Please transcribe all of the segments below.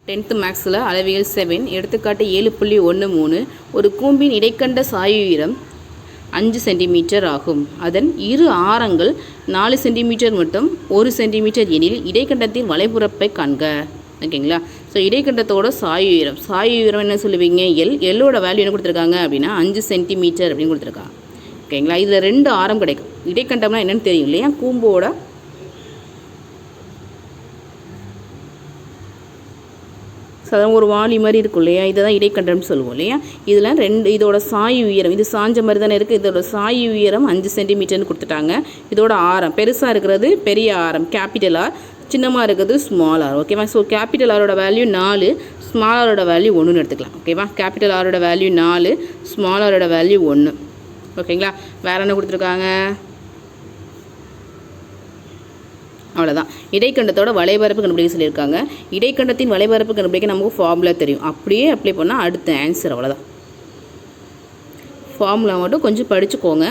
10th மேக்ஸில் அளவியல் 7 எடுத்துக்காட்டு 7.13 ஒரு கூம்பின் இடைக்கண்ட சாய்வு உயரம் 5 சென்டிமீட்டர் ஆகும். அதன் இரு ஆரங்கள் 4 சென்டிமீட்டர் மற்றும் 1 சென்டிமீட்டர் எனில் இடைக்கண்டத்தின் வலைபரப்பை காண்க. ஓகேங்களா? ஸோ இடைக்கண்டத்தோட சாய்வு உயரம் என்ன சொல்லுவீங்க? எல்லோட வேல்யூ என்ன கொடுத்துருக்காங்க அப்படின்னா 5 சென்டிமீட்டர் அப்படின்னு கொடுத்துருக்காங்க. ஓகேங்களா? இதில் 2 ஆரம் கிடைக்கும். இடைக்கண்டம்னா என்னென்னு தெரியும் இல்லையா? கூம்போட சாதாரண ஒரு வாளி மாதிரி இருக்கும் இல்லையா? இதை தான் இடைக்கண்டம்னு சொல்லுவோம் இல்லையா? இதில் இதோட சாய்வு உயரம், இது சாஞ்ச மாதிரி தானே இருக்குது. இதோட சாய்வு உயரம் 5 சென்டிமீட்டர்னு கொடுத்துட்டாங்க. இதோட ஆரம் பெருசாக இருக்கிறது பெரிய ஆரம் கேபிட்டல் ஆர், சின்னமாக இருக்கிறது ஸ்மால் ஆர். ஓகேவா? ஸோ கேபிட்டல் ஆரோட வேல்யூ 4, ஸ்மால் ஆரோட வேல்யூ 1ன்னு எடுத்துக்கலாம். ஓகேவா? கேபிட்டல் ஆரோட வேல்யூ 4, ஸ்மால் ஆரோட வேல்யூ 1. ஓகேங்களா? வேறு என்ன கொடுத்துருக்காங்க? அவ்வளோதான். இடைக்கண்டத்தோட வலைபரப்பு கண்டுபிடிக்க சொல்லியிருக்காங்க. இடைக்கண்டத்தின் வலைபரப்பு கண்டுபிடிக்க நமக்கு ஃபார்முலா தெரியும். அப்படியே அப்ளை பண்ணால் அடுத்த ஆன்சர். அவ்வளோதான். ஃபார்முலா மட்டும் கொஞ்சம் படிச்சுக்கோங்க.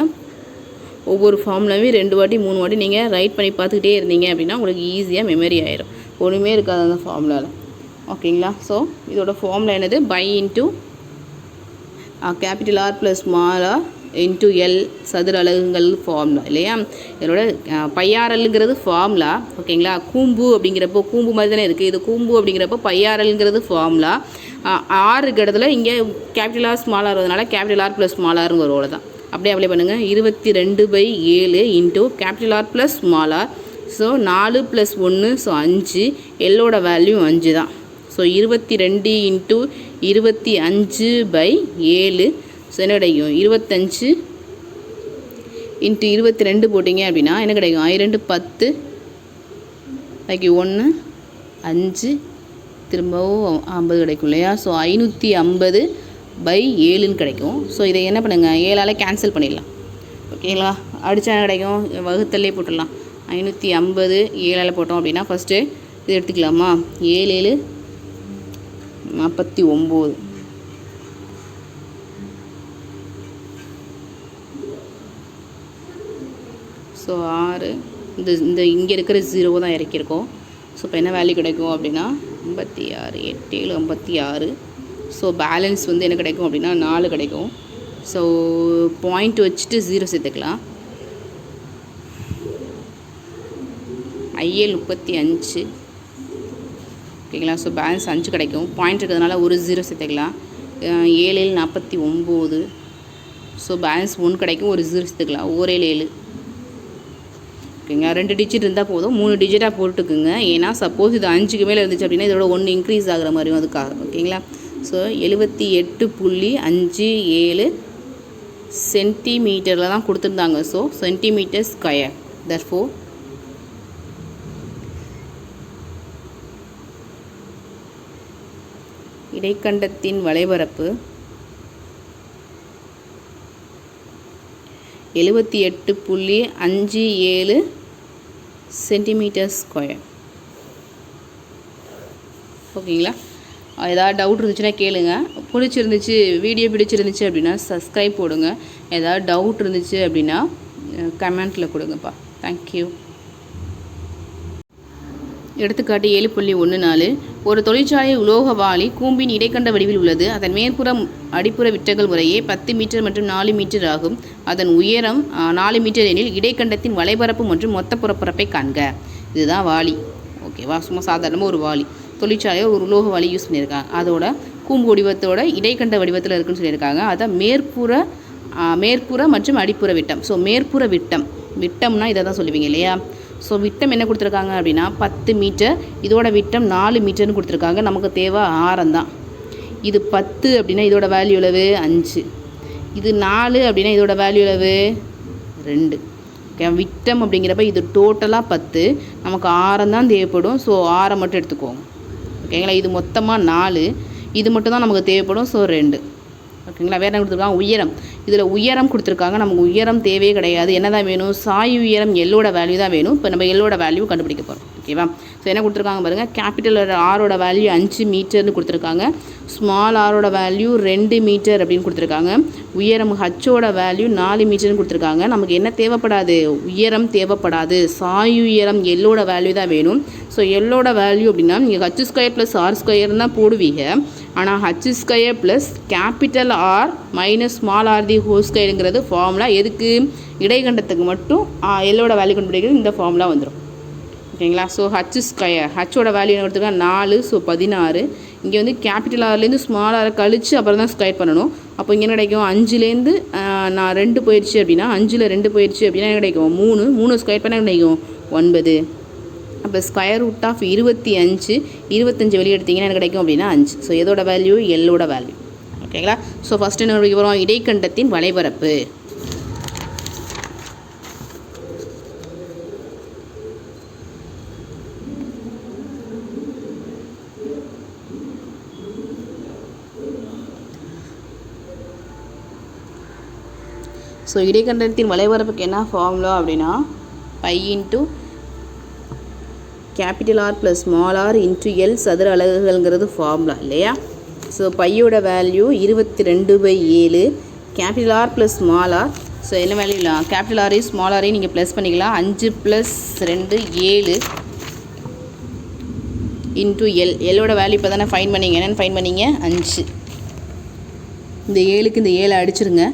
ஒவ்வொரு ஃபார்முலாவையும் 2 வாட்டி 3 வாட்டி நீங்கள் ரைட் பண்ணி பார்த்துக்கிட்டே இருந்தீங்க அப்படின்னா உங்களுக்கு ஈஸியாக மெமரி ஆயிரும். ஒன்றுமே இருக்காது அந்த ஃபார்முலாவில். ஓகேங்களா? ஸோ இதோட ஃபார்முலா என்னது? Pi into capital R plus small R into L சதுர அலகுங்கள் ஃபார்முலா இல்லையா? இதோட பையாரல்ங்கிறது ஃபார்முலா. ஓகேங்களா? கூம்பு அப்படிங்கிறப்போ கூம்பு மாதிரி தானே இருக்குது. இது கூம்பு அப்படிங்கிறப்போ பையாரல்ங்கிறது ஃபார்முலா. ஆறு இடத்துல இங்கே கேபிட்டல் ஆர் ஸ்மால் ஆர் வரதுனால கேபிட்டல் ஆர் ப்ளஸ் ஸ்மால் ஆருங்கிற ரோல தான். அப்படியே அப்ளை பண்ணுங்கள். 22/7 into capital R plus small R. So 4 + 1 so 5. எல்லோட வேல்யூ 5 தான். ஸோ 22 இன்ட்டு 25/7 ஸோ என்ன கிடைக்கும்? 25 இன்ட்டு 22 போட்டிங்க அப்படின்னா என்ன கிடைக்கும்? 2 10 1 5 திரும்பவும் 50 கிடைக்கும் இல்லையா? ஸோ 550/7ன்னு கிடைக்கும். ஸோ இதை என்ன பண்ணுங்கள்? 7ஆல் கேன்சல் பண்ணிடலாம். ஓகேங்களா? அடித்தா என்ன கிடைக்கும்? வகுத்தல்லே போட்டுடலாம். 550 7ஆல் போட்டோம் அப்படின்னா ஃபஸ்ட்டு இது எடுத்துக்கலாமா? 7 7 49. ஸோ 6 இந்த இங்கே இருக்கிற 0 தான் இறக்கியிருக்கோம். ஸோ இப்போ என்ன வேல்யூ கிடைக்கும் அப்படின்னா 56. 8 7 56. ஸோ பேலன்ஸ் வந்து என்ன கிடைக்கும் அப்படின்னா 4 கிடைக்கும். ஸோ பாயிண்ட் வச்சுட்டு 0 சேர்த்துக்கலாம். IL 35. ஓகேங்களா? ஸோ பேலன்ஸ் 5 கிடைக்கும். பாயிண்ட் இருக்கிறதுனால ஒரு 0 சேர்த்துக்கலாம். 7 7 49. ஸோ பேலன்ஸ் 1 கிடைக்கும். ஒரு 0 சேர்த்துக்கலாம். 1 7 7. ஓகேங்க. 2 டிஜிட் இருந்தால் போதும். 3 டிஜிட்டாக போட்டுக்குங்க. ஏன்னா சப்போஸ் இது 5க்கு மேலே இருந்துச்சு அப்படின்னா இதோட 1 இன்க்ரீஸ் ஆகிற மாதிரியும் அதுக்காக. ஓகேங்களா? ஸோ 78.57 சென்டிமீட்டரில் தான் கொடுத்துருந்தாங்க. So centimetre square. தர்ஃபோர் இடைக்கண்டத்தின் வலைபரப்பு 78.57 சென்டிமீட்டர் ஸ்கொயர். ஓகேங்களா? ஏதாவது டவுட் இருந்துச்சுன்னா கேளுங்க. வீடியோ பிடிச்சிருந்துச்சு அப்படின்னா சப்ஸ்கிரைப் போடுங்க. ஏதாவது டவுட் இருந்துச்சு அப்படின்னா கமெண்ட்டில் கொடுங்கப்பா. தேங்க்யூ. எடுத்துக்காட்டு 7.14 ஒரு தொழிற்சாலை உலோக வாளி கூம்பின் இடைக்கண்ட வடிவில் உள்ளது. அதன் மேற்புறம் அடிப்புற விட்டங்கள் முறையே 10 மீட்டர் மற்றும் 4 மீட்டர் ஆகும். அதன் உயரம் 4 மீட்டர் எனில் இடைக்கண்டத்தின் வலைபரப்பு மற்றும் மொத்த புறப்பரப்பை காண்க. இதுதான் வாளி. ஓகேவா? சும்மா சாதாரணமாக ஒரு வாளி. தொழிற்சாலையை ஒரு உலோக வாளி யூஸ் பண்ணியிருக்காங்க. அதோட கூம்பு வடிவத்தோட இடைக்கண்ட வடிவத்தில் இருக்குன்னு சொல்லியிருக்காங்க. அதை மேற்புற மற்றும் அடிப்புற விட்டம். ஸோ மேற்புற விட்டம்னா இதை தான் சொல்லுவீங்க இல்லையா? ஸோ விட்டம் என்ன கொடுத்துருக்காங்க அப்படின்னா 10 மீட்டர். இதோட விட்டம் 4 மீட்டர்னு கொடுத்துருக்காங்க. நமக்கு தேவை ஆரம் தான். இது 10 அப்படின்னா இதோட வேல்யூ எவ்வளவு? 5. இது 4 அப்படின்னா இதோட வேல்யூ எவ்வளவு? 2. ஓகே. விட்டம் அப்படிங்கிறப்ப இது டோட்டலாக 10. நமக்கு ஆரம் தான் தேவைப்படும். ஸோ ஆரம் மட்டும் எடுத்துக்கோங்க. ஓகேங்களா? இது மொத்தமாக 4. இது மட்டும் தான் நமக்கு தேவைப்படும். ஸோ 2. ஓகேங்களா? வேறு என்ன கொடுத்துருக்காங்க? உயரம். இதில் உயரம் கொடுத்துருக்காங்க. நமக்கு உயரம் தேவையே கிடையாது. என்ன தான் வேணும்? சாய்வு உயரம் எல்லோட வேல்யூ தான் வேணும். இப்போ நம்ம எல்லோட வேல்யூ கண்டுபிடிக்க போகிறோம். ஓகேவா? ஸோ என்ன கொடுத்துருக்காங்க பாருங்கள், கேபிட்டல் ஆரோட வேல்யூ 5 மீட்டர்னு கொடுத்துருக்காங்க, ஸ்மால் ஆரோட வேல்யூ 2 மீட்டர் அப்படின்னு கொடுத்துருக்காங்க, உயரம் ஹச்சோட வேல்யூ 4 மீட்டர்னு கொடுத்துருக்காங்க. நமக்கு என்ன தேவைப்படாது, உயரம் தேவைப்படாது, சாய் உயரம் எல்லோட வேல்யூ தான் வேணும். ஸோ எல்லோட வேல்யூ அப்படின்னா நீங்கள் H square plus R square தான் போடுவீங்க. ஆனால் H square plus capital R minus small R the whole ஸ்கொயருங்கிறது ஃபார்முலா எதுக்கு, இடைக்கண்டத்துக்கு மட்டும் எல்லோட வேல்யூ கண்டுபிடிக்கிறது இந்த ஃபார்முலா வந்துடும். ஓகேங்களா? ஸோ ஹச் ஸ்கொயர், ஹச்சோட வேல்யூ என்ன கொடுத்துருக்காங்க 4, ஸோ 16. இங்கே வந்து கேபிட்டல் ஆர்லேருந்து ஸ்மால் ஆரை கழித்து அப்புறம் தான் ஸ்கொயர் பண்ணணும். அப்போ இங்கே என்ன கிடைக்கும், 5லேருந்து நான் 2 போயிடுச்சு அப்படின்னா 5ல் 2 போயிடுச்சு அப்படின்னா என்ன கிடைக்கும் 3, 3 ஸ்கொயர் பண்ணால் என்ன கிடைக்கும் 9. அப்போ ஸ்கொயர் ரூட் ஆஃப் 25, 25 வெளியே எடுத்திங்கன்னா என்ன கிடைக்கும் அப்படின்னா 5. ஸோ எதோட வேல்யூ, எல்லோட வேல்யூ. ஓகேங்களா? ஸோ ஃபஸ்ட்டு என்ன வரும், இடைக்கண்டத்தின் வளைபரப்பு. ஸோ இடைக்கண்டத்தின் வளைபரப்புக்கு என்ன ஃபார்முலா அப்படின்னா pi into capital R plus small R into L சதுர அலகுகள்ங்கிறது ஃபார்முலா இல்லையா? ஸோ பையோட value 22/7, capital R plus small R, so என்ன வேல்யூ இல்லை, கேபிட்டல் ஆரையும் ஸ்மால் ஆரையும் நீங்கள் ப்ளஸ் பண்ணிக்கலாம். 5 + 2 7 இன்ட்டு எல், எல்லோட வேல்யூ இப்போ தானே ஃபைன் பண்ணிங்க, என்னென்னு ஃபைன் பண்ணிங்க 5. இந்த 7க்கு இந்த 7 அடிச்சிருங்க.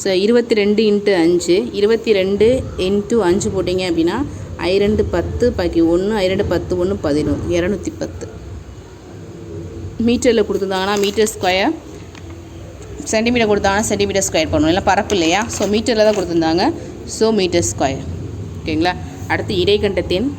ஸோ 22 × 5, 22 × 5 போட்டிங்க அப்படின்னா 2 10 பாக்கி 1, 2 10 1 11, 210. மீட்டரில் கொடுத்துருந்தாங்கன்னா மீட்டர் ஸ்கொயர், சென்டிமீட்டர் கொடுத்தாங்கன்னா சென்டிமீட்டர் ஸ்கொயர் பண்ணணும், இல்லை பரப்பு இல்லையா? ஸோ மீட்டரில் தான் கொடுத்துருந்தாங்க, ஸோ மீட்டர் ஸ்கொயர். ஓகேங்களா? அடுத்து இடைக்கண்டத்தின்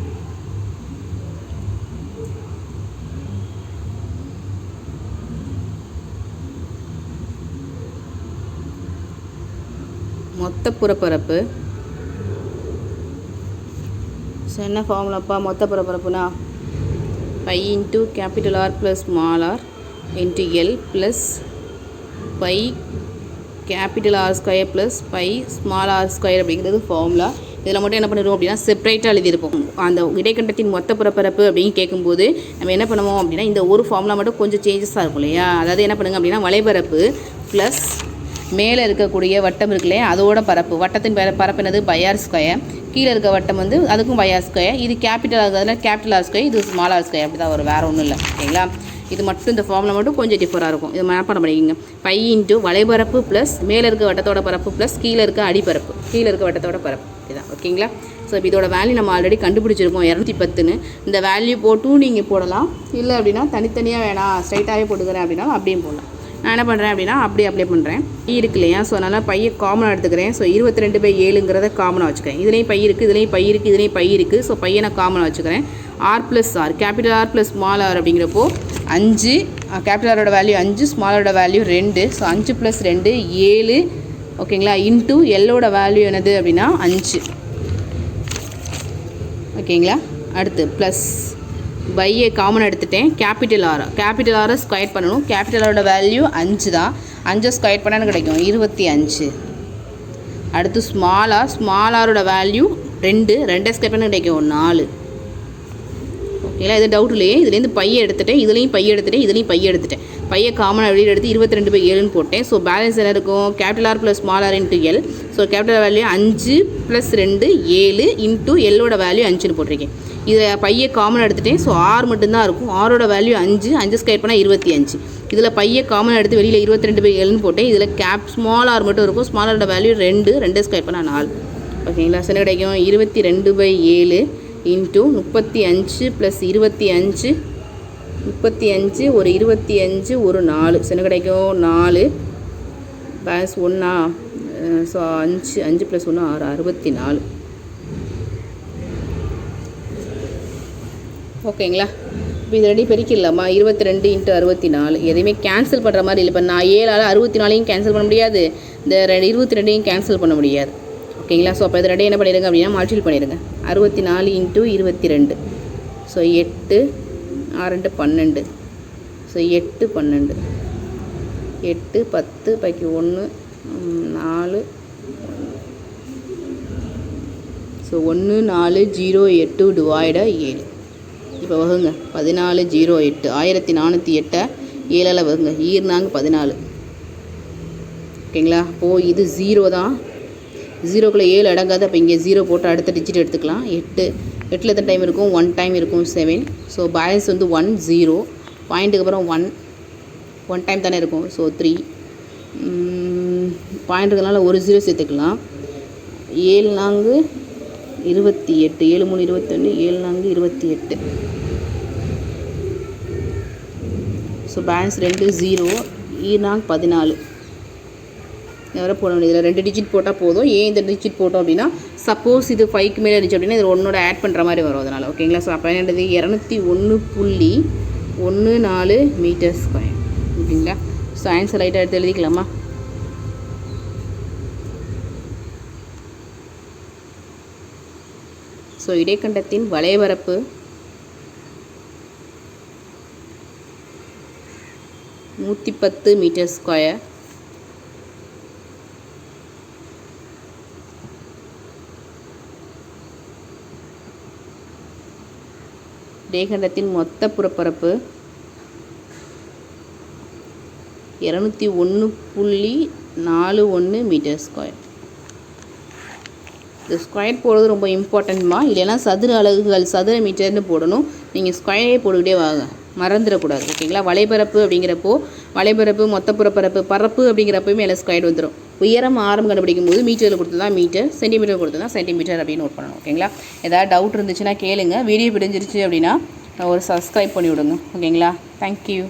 மொத்த புறப்பரப்பு. ஸோ என்ன ஃபார்முலாப்பா, மொத்த புறப்பரப்புனா pi into capital R plus small R into L plus pi capital R square plus pi small R square அப்படிங்கிறது ஃபார்முலா. இதில் மட்டும் என்ன பண்ணிடுவோம் அப்படின்னா செப்பரேட்டாக எழுதியிருப்போம். அந்த இடைக்கண்டத்தின் மொத்த புறப்பரப்பு அப்படின்னு கேட்கும்போது நம்ம என்ன பண்ணுவோம் அப்படின்னா இந்த ஒரு ஃபார்முலா மட்டும் கொஞ்சம் சேஞ்சஸாக இருக்கும் இல்லையா? அதாவது என்ன பண்ணுங்க அப்படின்னா வளைபரப்பு ப்ளஸ் மேலே இருக்கக்கூடிய வட்டம் இருக்கு இல்லையா, அதோட பரப்பு, வட்டத்தின் பரப்பு என்னது பைஆர் ஸ்கொயர், கீழே இருக்க வட்டம் வந்து அதுக்கும் பைஆர் ஸ்கொயர், இது கேபிட்டல் ஆகுதுல கேபிட்டல் ஆர் ஸ்கொயர், இது ஸ்மால் ஆர் ஸ்கொயர், அப்படி தான் வரும், வேறு ஒன்றும் இல்லை. ஓகேங்களா? இது மட்டும் இந்த ஃபார்முலா மட்டும் கொஞ்சம் டிஃபராக இருக்கும். இது மேப் பண்ண பண்ணிக்கிங்க. பை இன்ட்டு வளைபரப்பு ப்ளஸ் மேலே இருக்க வட்டத்தோட பரப்பு ப்ளஸ் கீழே இருக்க அடிப்பரப்பு, கீழே இருக்க வட்டத்தோட பரப்பு, இதுதான். ஓகேங்களா? ஸோ இப்போ இதோட வேல்யூ நம்ம ஆல்ரெடி கண்டுபிடிச்சிருக்கோம் 210ன்னு. இந்த வேல்யூ போட்டும் நீங்கள் போடலாம், இல்லை அப்படின்னா தனித்தனியாக வேணாம் ஸ்ட்ரைட்டாகவே போட்டுக்கிறேன் அப்படின்னா அப்படியும் போடலாம். நான் என்ன பண்ணுறேன் அப்படின்னா அப்படியே அப்ளை பண்ணுறேன். பை இருக்கு இல்லையா? ஸோ அதனால் பையை காமனாக எடுத்துக்கிறேன். ஸோ 22/7ங்கிறத காமனாக வச்சுக்கிறேன். இதுலேயும் பை இருக்குது, இதுலேயும் பை இருக்குது, இதுலேயும் பை இருக்குது. ஸோ பையை நான் காமனாக வச்சுக்கிறேன். R plus R, capital R plus small r அப்படிங்கிறப்போ 5, கேபிட்டல் ஆரோட வேல்யூ 5, ஸ்மால் ஆரோட வேல்யூ 2. ஸோ 5 + 2 7. ஓகேங்களா? இன்ட்டு எல்லோட வேல்யூ என்னது அப்படின்னா 5. ஓகேங்களா? அடுத்து ப்ளஸ் பையை காமன் எடுத்துட்டேன். கேபிட்டல் ஆரை ஸ்கொயர் பண்ணணும். கேபிட்டல் ஆரோட வேல்யூ 5 தான். 5 ஸ்கொயர் பண்ணான்னு கிடைக்கும் 25. அடுத்து ஸ்மால் ஆரோட வேல்யூ 2, 2 ஸ்கொயர் பண்ண கிடைக்கும் 4. ஓகேங்களா? இது டவுட் இல்லையே. இதுலேருந்து பையை எடுத்துட்டேன், இதுலேயும் பையை எடுத்துட்டேன், இதுலேயும் பையை எடுத்துட்டேன். பையை காமனாக வெளியில் எடுத்து 22/7ன்னு போட்டேன். ஸோ பேலன்ஸ் என்ன இருக்கும், capital R plus small R into L. So capital value 5 + 2 7 into எல்லோட வேல்யூ 5ன்னு போட்டிருக்கேன். இதில் பையை காமன் எடுத்துட்டேன். ஸோ ஆர் மட்டும்தான் இருக்கும். ஆரோட வேல்யூ 5, 5 ஸ்கொயர் பண்ணால் 25. இதில் பையை காமன் எடுத்து வெளியில் 22/7ன்னு போட்டேன். இதில் ஸ்மால் ஆர் மட்டும் இருக்கும். ஸ்மால் ஆரோட வேல்யூ 2, 2 ஸ்கொயர் பண்ணால் 4. ஓகேங்களா? என்ன கிடைக்கும் 22/7 இன்ட்டு 35 + 25, 35 ஒரு 25 ஒரு 4. என்ன கிடைக்கும் 4 பேலன்ஸ் 1. ஸோ 5 + 1 6, 64. ஓகேங்களா? இப்போ இது ரெடி பெருக்கிடலாமா? 22 × 64. எதையுமே கேன்சல் பண்ணுற மாதிரி இல்லை. இப்போ நான் 7ஆல் 64ஐயும் கேன்சல் பண்ண முடியாது, இந்த 22ஐயும் கேன்சல் பண்ண முடியாது. ஓகேங்களா? ஸோ அப்போ இது ரெண்டையும் என்ன பண்ணிடுங்க அப்படின்னா மல்டிபிள் பண்ணிடுங்க. 64 × 22. ஸோ 8 6 12. ஸோ 8 12, 8 10 பாக்கி 1 4. ஸோ 1 4 0 8 ÷ 7. இப்போ வகுங்க 1408 1408 7ஆல் வகுங்க. ஈர்னாங்க 14. ஓகேங்களா? இப்போது இது 0 தான், 0க்குள்ளே 7 அடங்காது. அப்போ இங்கே 0 போட்டு அடுத்த டிஜிட் எடுத்துக்கலாம். 8 8ல் எத்தனை டைம் இருக்கும்? 1 டைம் இருக்கும். 7. ஸோ பேலன்ஸ் வந்து 1 0. பாயிண்ட்டுக்கு அப்புறம் 1 டைம் தானே இருக்கும். ஸோ 3. பாயிண்ட்டுக்குனால ஒரு 0 சேர்த்துக்கலாம். 7 நான்கு 28, 7 3 21, 7 நான்கு 28. So balance 2 0. ஈர்னாங்க 14. வேறு போட வேண்டியது 2 டிஜிட் போட்டால் போதும். ஏன் இந்த டிஜிட் போட்டோம் அப்படின்னா, சப்போஸ் இது 5க்கு மேலே இருந்துச்சு அப்படின்னா இது 1ஓட ஆட் பண்ணுற மாதிரி வரும். அதனால் ஓகேங்களா? ஸோ அப்போ என்னது 201.14 மீட்டர் ஸ்கொயர். ஓகேங்களா? ஸோ ஆன்சர் லைட்டாக எடுத்து எழுதிக்கலாமா? ஸோ இடைக்கண்டத்தின் வளைபரப்பு 110 மீட்டர் ஸ்கொயர். இடைக்கண்டத்தின் மொத்த புறப்பரப்பு 201.41 மீட்டர் ஸ்கொயர். இந்த ஸ்கொயர் போடுறது ரொம்ப இம்பார்ட்டன்ட்மா. இல்லைன்னா சதுர அலகுகள் சதுர மீட்டர்னு போடணும். நீங்கள் ஸ்கொயரே போட்டுக்கிட்டே வாங்க, மறந்துடக்கூடாது. ஓகேங்களா? வலைபரப்பு அப்படிங்கிறப்போ வலைபரப்பு, மொத்த புறப்பரப்பு, பரப்பு அப்படிங்கிறப்பயுமே எல்லாம் ஸ்கொயர் வந்துடும். உயரம் ஆரம் கண்டுபிடிக்கும் போது மீட்டரில் கொடுத்து தான் மீட்டர், சென்டிமீட்டர் கொடுத்து தான் சென்டிமீட்டர் அப்படின்னு நோட் பண்ணணும். ஓகேங்களா? ஏதாவது டவுட் இருந்துச்சுன்னா கேளுங்க. வீடியோ பிடிச்சிருச்சு அப்படின்னா ஒரு சப்ஸ்கிரைப் பண்ணி விடுங்க. ஓகேங்களா? தேங்க்யூ.